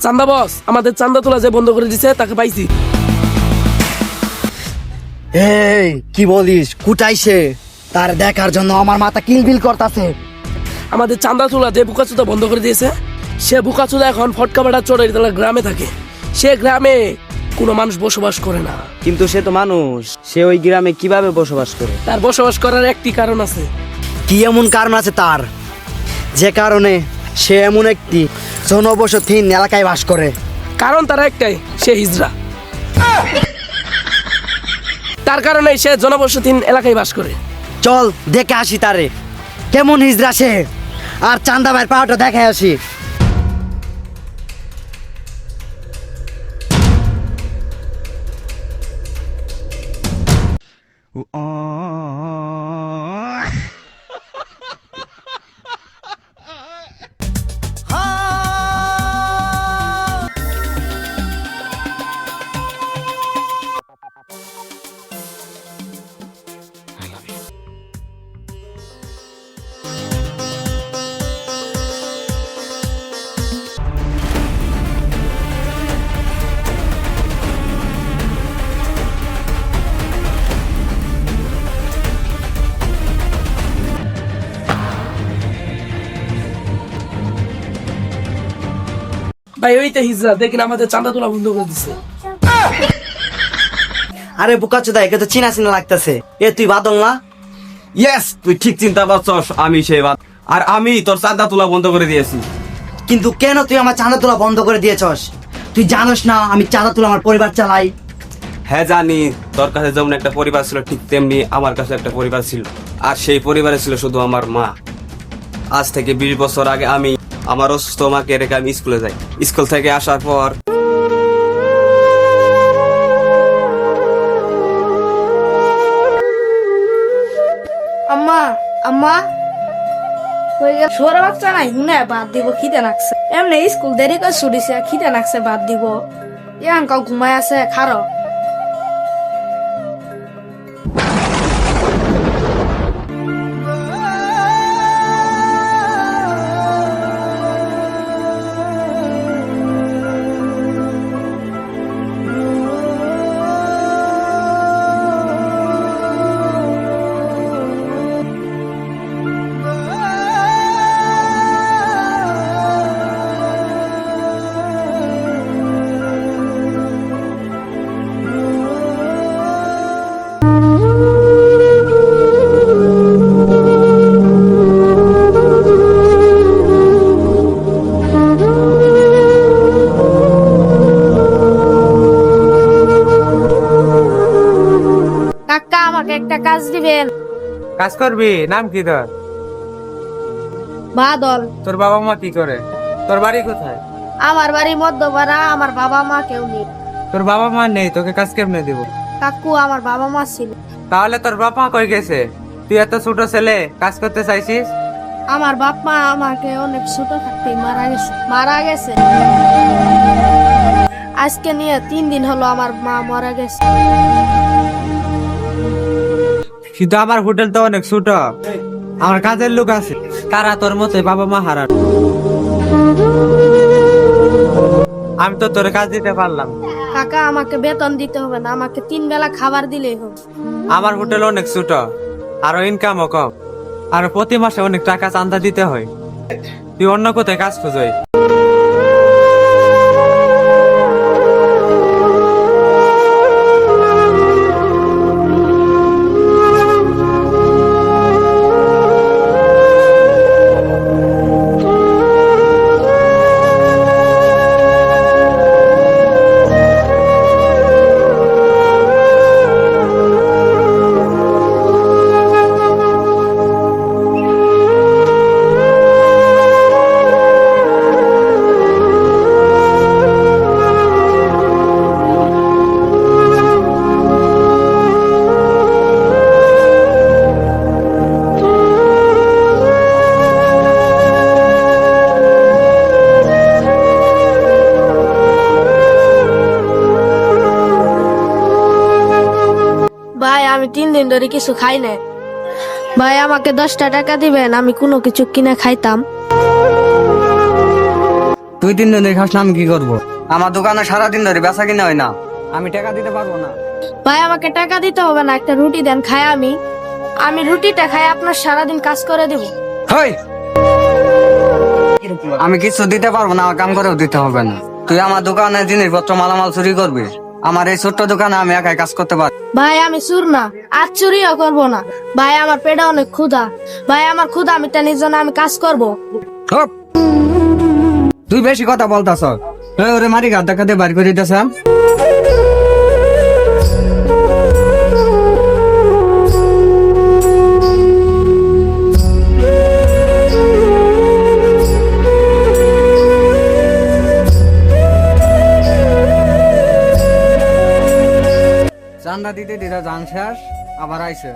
চান্দা বস, আমাদের চান্দা তোলা যে বন্ধ করে দিছে তাকে পাইছি। এই কি বলিস? কুটাইছে তার দেখার জন্য আমার মাথা কিলবিল করতেছে। আমাদের চান্দা তোলা যে বুকাচুদা বন্ধ করে দিয়েছে, সে বুকাচুদা এখন ফটকাবাড়া চড়াইতলা গ্রামে থাকে। সে গ্রামে কোনো মানুষ বসবাস করে না। কিন্তু সে তো মানুষ, সে ওই গ্রামে কিভাবে বসবাস করে? তার বসবাস করার একটি কারণ আছে। কি এমন কারণ আছে তার, যে কারণে সে এমন একটি জনবসতিহীন এলাকায় বাস করে? কারণ তার একটাই, সে হিজড়া। তার কারণে সে জনবসতিহীন এলাকায় বাস করে। চল দেখে আসি তারে, কেমন হিজড়া সে, আর চান্দা ভাইয়ের পাওয়াটা দেখে আসি। ভাই ওইটা হিজড়া, দেখেন আমাদের চান্দা তোলা বন্ধ করে দিচ্ছে। আরে বোকাচোদা, একে তো চিনা চিনা লাগতেছে। এ তুই বাদল না? ইয়েস, তুই ঠিক চিন্তা করছস, আমি সেই বাদ। আর আমি তোর চাঁদা তোলা বন্ধ করে দিয়েছি। কিন্তু কেন তুই আমার চাঁদা তোলা বন্ধ করে দিয়েছস? তুই জানোস না আমি চাঁদা তোলা আমার পরিবার চালাই? হ্যাঁ জানি, তোর কাছে যেমন একটা পরিবার ছিল ঠিক তেমনি আমার কাছে একটা পরিবার ছিল। আর সেই পরিবারে ছিল শুধু আমার মা। আজ থেকে 20 বছর আগে আমি আমার অসুস্থ মাকে রেখে আমি স্কুলে যাই। স্কুল থেকে আসার পর আম্মা আম্মা হয়ে গেল। ছোট বাচ্চা নাই হুনে বাদ দিব, খিদে নাকছে। এমনি স্কুল দেরি করে ছুটিছে, খিদে নাকছে বাদ দিব। ইয়ান কাউ ঘুমাই আছে, খারো। কাকা আমাকে একটা কাজ দিবেন। কাজ করবি? নাম কি তোর? বাদল। তোর বাবা মা কি করে? তোর বাড়ি কোথায়? আমার বাড়ি মধ্যপাড়া, আমার বাবা মা কেউ নেই। তোর বাবা মা নেই, তোকে কাজ কেমনে দিব? কাকু আমার বাবা মা ছিল। তাহলে তোর বাপ মা কই গেছে? তুই এত ছোট ছেলে কাজ করতে চাইছিস? আমার বাপ মা আমাকে অনেক ছোট থাকতেই মারা গেছে। আজকে নিয়ে 3 দিন হলো আমার মা মারা গেছে। কিন্তু আমার হোটেল তো অনেক ছোট, আমার কাজের লোক আছে, তারা তোর মতে বাবা মা হারান। আমি তো তোর কাজ দিতে পারলাম। কাকা আমাকে বেতন দিতে হবে না, আমাকে 3 বেলা খাবার দিলেই হবে। আমার হোটেল অনেক ছোট, আরো ইনকামও কম, আর প্রতি মাসে অনেক টাকা চাঁদা দিতে হয়। তুই অন্য কোথায় কাজ খুঁজই। ভাই আমি 3 দিন ধরে কিছু খাই না। ভাই আমাকে 10টা টাকা দিবেন, আমি কোনো কিছু কিনে খাইতাম। তুই 3 দিন ধরে খাস না, আমি কি করবো? আমার দোকানে সারাদিন ধরে বেচা কিনা হয় না, আমি টাকা দিতে পারবো না। ভাই আমাকে টাকা দিতে হবে না, একটা রুটি দেন খাই আমি রুটিটা খাই আপনার সারাদিন কাজ করে দেব। হেই, আমি কিছু দিতে পারবো না, আমার কাম করেও দিতে হবে না। তুই আমার দোকানে জিনিসপত্র মালামাল চুরি করবি, আমার এই ছোট্ট দোকানে আমি একাই কাজ করতে পারি। ভাই আমি চুর না, আজ চুরিও করবো না। ভাই আমার পেটে অনেক ক্ষুধা, ভাই আমার ক্ষুধা মিটানোর জন্য আমি কাজ করব। হপ! তুই বেশি কথা বলতাছ, ওরে মারি গাদ দেখাতে বাড়ি করে দিতেছ। চান্দা দিতে দিতে জান শেষ, আবার আইসে।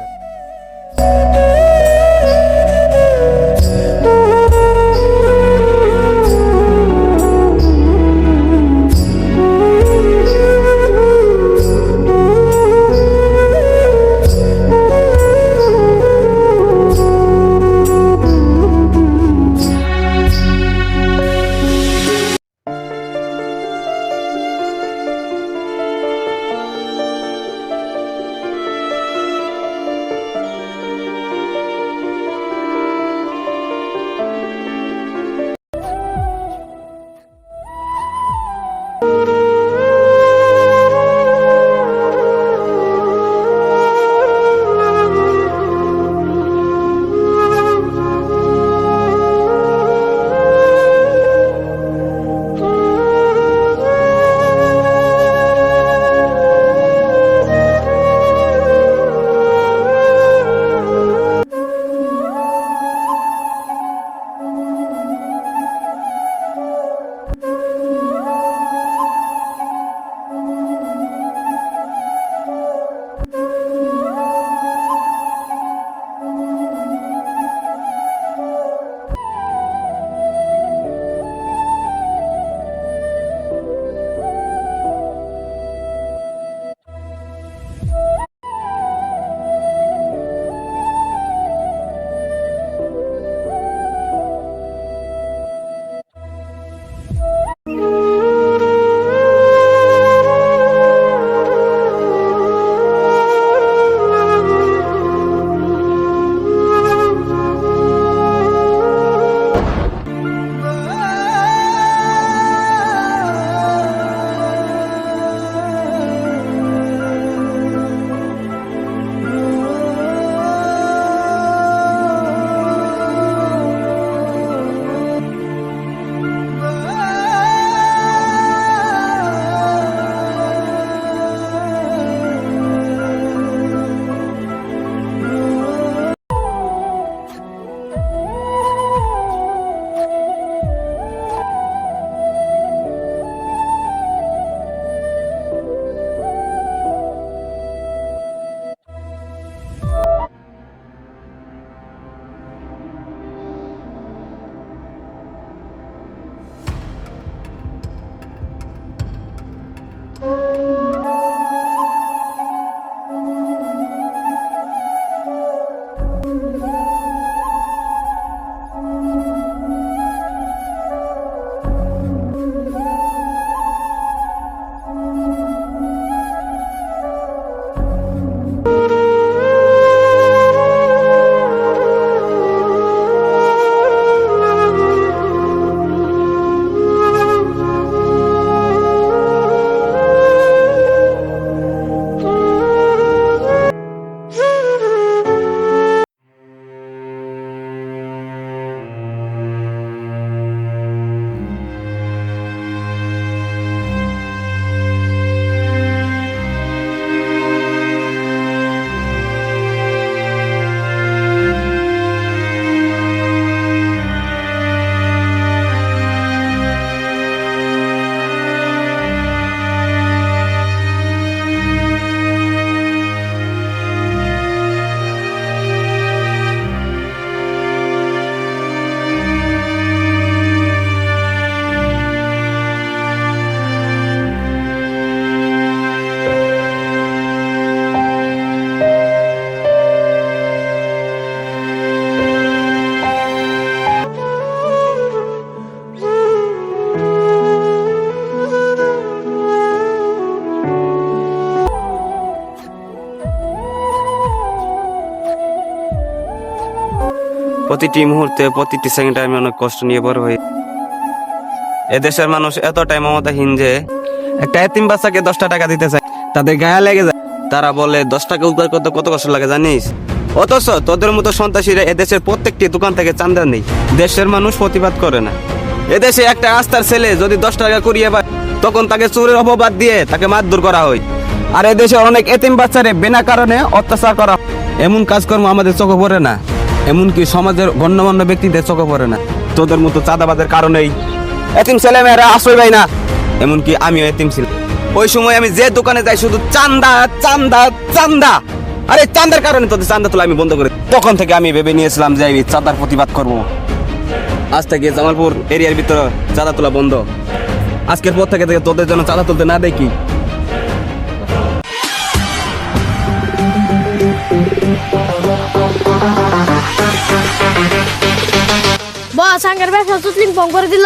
প্রতিটি মুহূর্তে প্রতিটি সেকেন্ডে আমি অনেক কষ্ট নিয়ে বড় হই। এদেশের মানুষ এতটাই মমতাহীন যে একটা এতিম বাচ্চাকে 10টা টাকা দিতে চায়, তাদের গায়ে লেগে যায়। তারা বলে 10 টাকা উদ্ধার করতে কত কষ্ট লাগে জানিস? অথচ তোদের মতো সন্ত্রাসীরা এদেশের প্রত্যেকটি দোকান থেকে চাঁদা নেই। দেশের মানুষ প্রতিবাদ করে না। এদেশে একটা রাস্তার ছেলে যদি 10 টাকা কুড়িয়ে পায়, তখন তাকে চোরের অপবাদ দিয়ে তাকে মারধর করা হয়। আর এদেশে অনেক এতিম বাচ্চারে বিনা কারণে অত্যাচার করা হয়। এমন কাজকর্ম আমাদের চোখে পড়ে না, এমনকি সমাজের গণ্যমান্য ব্যক্তিদের চোখে পড়ে না। তোদের মতো চাঁদাবাজের কারণেই এতিম ছেলেমেয়েরা আশ্রয় পায় না। এমনকি আমিও এতিম ছিলাম। ওই সময় আমি যে দোকানে যাই শুধু চান্দা চান্দা চান্দা। আরে চান্দার কারণে তোদের চান্দা তোলা আমি বন্ধ করে, তখন থেকে আমি ভেবে নিয়েছিলাম যে আমি চাঁদার প্রতিবাদ করব। আজ থেকে জামালপুর এরিয়ার ভিতরে চাঁদা তোলা বন্ধ। আজকের পর থেকে তোদের জন্য চাঁদা তুলতে না দেখি। বস আঙ্গার ব্যবসা তুতলিং পং করে দিল।